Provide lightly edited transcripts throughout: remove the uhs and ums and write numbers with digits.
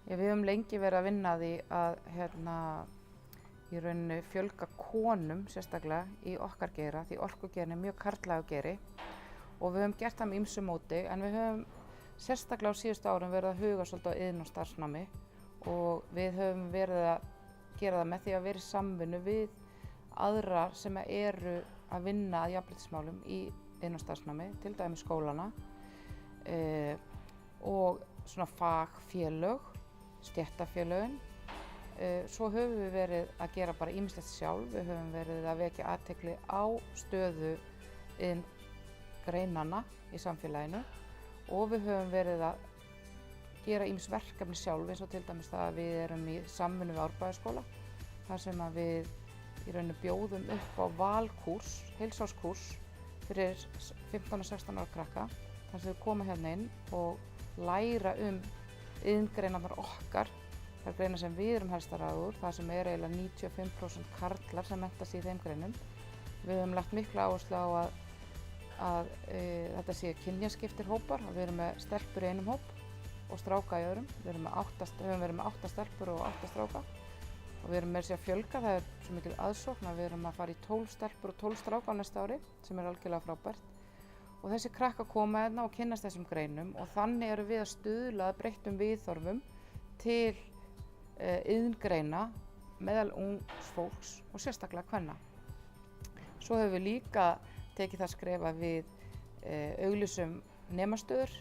Við höfum lengi verið að vinna að því að í rauninni fjölga konum sérstaklega í okkar geira, því orkugeirin er mjög karllægur geiri og við höfum gert það með ýmsu móti, en við höfum sérstaklega á síðustu árum verið að huga svolítið á iðn- og starfsnámi og við höfum verið að gera það með því að vera í samvinnu við aðra sem eru að vinna að jafnréttismálum í iðn- og starfsnámi, til dæmis skólana og svona fagfélög, stéttarfélögin. Svo höfum við verið að gera bara ýmislegt sjálf. Við höfum verið að vekja athygli á stöðu iðngreinanna í samfélaginu og við höfum verið að gera ýmis verkefni sjálf, eins og til dæmis það að við erum í samvinnu við Árbæjarskóla, þar sem að við í rauninni bjóðum upp á valkúrs, heilsárskúrs fyrir 15 og 16 ára krakka, þar sem við koma hérna inn og læra iðngreinarnar okkar, þær greinar sem við erum helst að ráða úr, það sem eiginlega 95% karlar sem menntast í þeim greinum. Við höfum lagt mikla áherslu á að þetta sé kynjaskiptir hópar, að við erum með stelpur í einum hóp og stráka í öðrum. Við höfum verið með 8 stelpur og 8 stráka og við erum með sér að fjölga, það er svo mikil aðsókn að við erum að fara í 12 stelpur og 12 stráka á næsta ári, sem er algjörlega frábært. Og þessi krakka koma hérna og kynnast þessum greinum og þannig erum við að stuðla að breyttum viðhorfum til iðngreina meðal ungs fólks og sérstaklega kvenna. Svo höfum við líka tekið það skref að við auglýsum nemastöður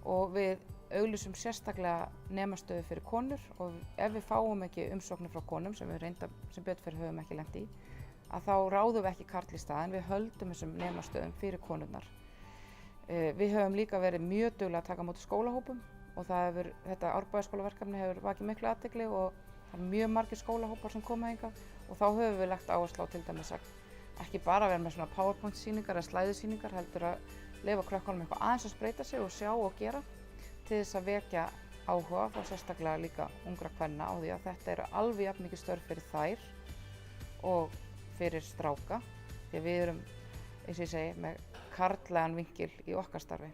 og við auglýsum sérstaklega nemastöður fyrir konur, og ef við fáum ekki umsóknir frá konum, sem við sem betur fyrir höfum ekki lent í, að þá ráðum við ekki karl í staðinn, við höldum þessum nemastöðum fyrir konurnar. Við höfum líka verið mjög duglega að taka á móti skólahópum og þetta Árbæjarskólaverkefni hefur vakið miklu athygli og það eru mjög margir skólahópar sem koma hingað, og þá höfum við lagt áherslu á til dæmis að ekki bara vera með svona PowerPoint-sýningar eða slæðusýningar, heldur að leyfa krökkunum eitthvað aðeins að spreyta sig og sjá og gera til þess að vekja áhuga, þá sérstaklega líka ungra kvenna, á því að þetta eru alveg jafn mikið störf fyrir þær og fyrir stráka, því að við erum, eins og ég segi, með karllægan vinkil í okkar starfi.